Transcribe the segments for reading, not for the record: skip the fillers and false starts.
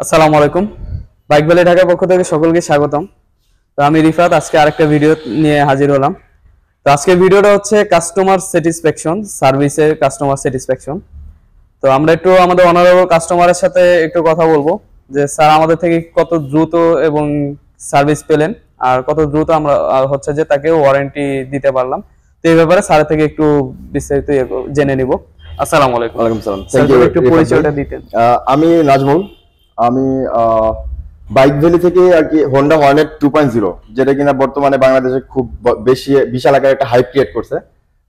আসসালামু আলাইকুম। Bike valley ঢাকার পক্ষ থেকে সকলকে স্বাগতম। তো আমি রিফাত, আজকে আরেকটা ভিডিও নিয়ে হাজির হলাম। তো আজকের ভিডিওটা হচ্ছে কাস্টমার স্যাটিসফ্যাকশন, সার্ভিসের কাস্টমার স্যাটিসফ্যাকশন। তো আমরা একটু আমাদের অনারেবল কাস্টমারের সাথে একটু কথা বলবো যে স্যার আমাদের থেকে কত দ্রুত এবং সার্ভিস পেলেন, আর কত দ্রুত আমরা হচ্ছে যে তাকে ওয়ারেন্টি দিতে পারলাম। তো এই ব্যাপারে স্যারের থেকে একটু বিস্তারিত জেনে নিব। আসসালামু আলাইকুম। ওয়ালাইকুম সালাম। স্যার, যদি একটু পরিচয়টা দিতেন। আমি নাজমুল। আমি বাইক ভ্যালি থেকে আর কি হোন্ডা হর্নেট 2.0, যেটা কিনা বর্তমানে বাংলাদেশে খুব বেশি বিশাল আকারে একটা হাইপ ক্রিয়েট করছে।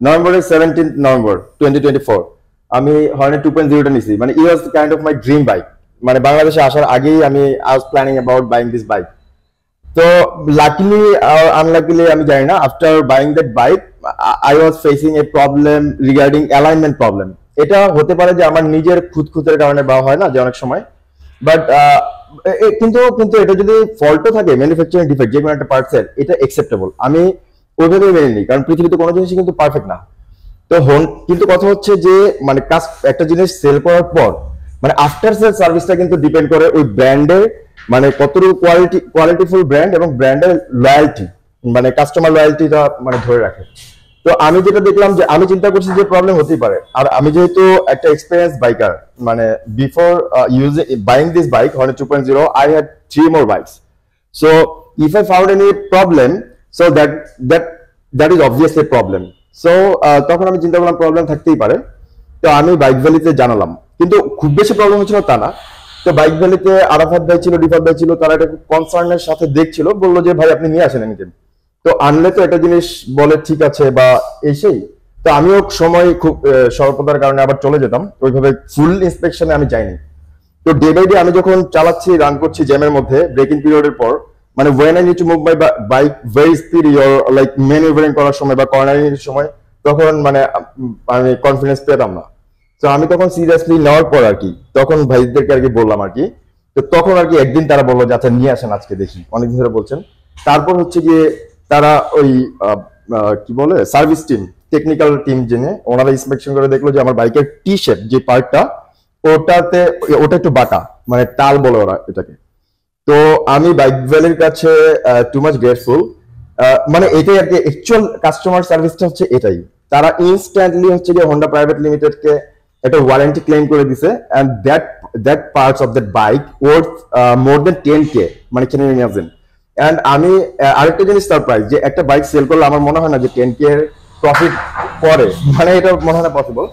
নভেম্বরের 17 নভেম্বর 2024 আমি হর্নেট 2.0টা নিছি। মানে it was kind of my dream bike. মানে বাংলাদেশে আসার আগেই আমি I was planning about buying this bike. তো লাকিলি আনলাকিলি আমি জানি না, after buying that bike I was facing a problem regarding alignment problem. এটা হতে পারে যে আমার নিজের খুঁতখুঁতের কারণে বা হয় না যে অনেক সময়, বাট কিন্তু কিন্তু এটা যদি ফল্টও থাকে, ম্যানুফ্যাকচারিং ডিফেক্ট যে কোনো একটা পার্টসের, এটা অ্যাকসেপ্টেবল। আমি ওইভাবে মেনে নিই, কারণ পৃথিবীতে কোনো জিনিসই কিন্তু পারফেক্ট না। তো কিন্তু কথা হচ্ছে যে মানে একটা জিনিস সেল করার পর মানে আফটার সেল সার্ভিসটা কিন্তু ডিপেন্ড করে ওই ব্র্যান্ডের মানে কতটুকু কোয়ালিটিফুল ব্র্যান্ড এবং ব্র্যান্ডের লয়্যালটি, মানে কাস্টমার লয়্যালটিটা মানে ধরে রাখে। তো আমি যেটা দেখলাম যে আমি চিন্তা করছি যে প্রবলেম হতেই পারে। আর আমি যেহেতু একটা এক্সপেরিয়েন্স বাইকার, মানে before buying this bike Hornet 2.0 I had 3 more bikes. So if I found any problem, so that is obviously a problem. So তখন আমি চিন্তা করলাম প্রবলেম থাকতেই পারে। তো আমি বাইক ভ্যালিতে জানালাম, কিন্তু খুব বেশি প্রবলেম হচ্ছিল তা না। তো বাইক ভ্যালিতে আরাফাত ভাই ছিল, রিফাত ভাই ছিল, তারা এটা খুব কনসার্নের সাথে দেখছিল, বললো যে ভাই আপনি নিয়ে আসেন এনিটাইম। তো আনলে তো একটা জিনিস বলে ঠিক আছে বা এই সেই। তো আমিও সময় খুব স্বল্পতার কারণে আবার চলে যেতাম, ওইভাবে ফুল ইন্সপেকশনে আমি যাইনি। তো ডে বাই ডে আমি যখন চালাচ্ছি, রান করছি জ্যামের মধ্যে ব্রেকিং পিরিয়ডের পর, মানে when I need to move my bike very speed or like manoeuvring করার সময় বা কর্নারিং এর সময়, তখন মানে আমি কনফিডেন্স পেতাম না। তো আমি তখন সিরিয়াসলি নেওয়ার পর আর কি তখন ভাইদেরকে আর কি বললাম আর কি। তো তখন আর কি একদিন তারা বললো যে আচ্ছা নিয়ে আসেন আজকে দেখি, অনেকদিন ধরে বলছেন। তারপর হচ্ছে গিয়ে তারা ওই কি বলে সার্ভিস টিম, টেকনিক্যাল টিম জেনে ওনারা ইন্সপেকশন করে দেখলো যে আমার বাইকের টি শেপ যে পার্টটা, ওটা একটু বাঁকা, মানে টাল বলে ওরা এটাকে। তো আমি বাইক ভ্যালির কাছে টু মাচ গ্রেটফুল। মানে এটাই আর কি অ্যাকচুয়াল কাস্টমার সার্ভিসটা হচ্ছে এটাই। তারা ইনস্ট্যান্টলি হচ্ছে যে হোন্ডা প্রাইভেট লিমিটেডকে একটা ওয়ারেন্টি ক্লেম করে দিছে, and that parts of that bike worth more than 10K, মানে ক্যান ইউ ইমাজিন। এন্ড আমি আরেকটা জিনিস সারপ্রাইজ, যে একটা বাইক সেল করলে আমার মনে হয় না যে 10K এর প্রফিট পরে, মানে এটা মনে হয় না পসিবল।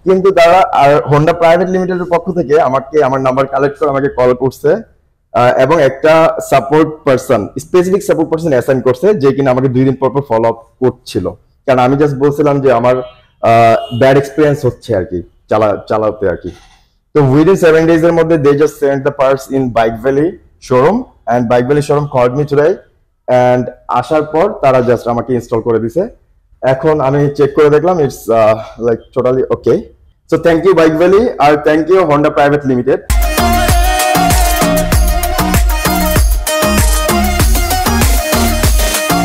কিন্তু তারা আর হোন্ডা প্রাইভেট লিমিটেডের পক্ষ থেকে আমাকে আমার নাম্বার কালেক্ট করে আমাকে কল করছে, এবং একটা support person, specific support person assign করছে, যে কিনা আমাকে 2 দিন পর পর ফলো আপ করছিল। কারণ আমি জাস্ট বলছিলাম যে আমার ব্যাড এক্সপিরিয়েন্স হচ্ছে আর কি চালাতে আর কি। তো উইদিন 7 days এর মধ্যে they just send the parts in Bike Valley showroom, and Bike Valley showroom called me today, and আসার পর তারা জাস্ট আমাকে ইনস্টল করে দিছে। এখন আমি চেক করে দেখলাম it's like totally okay. So thank you Bike Valley, আর thank you Honda private limited.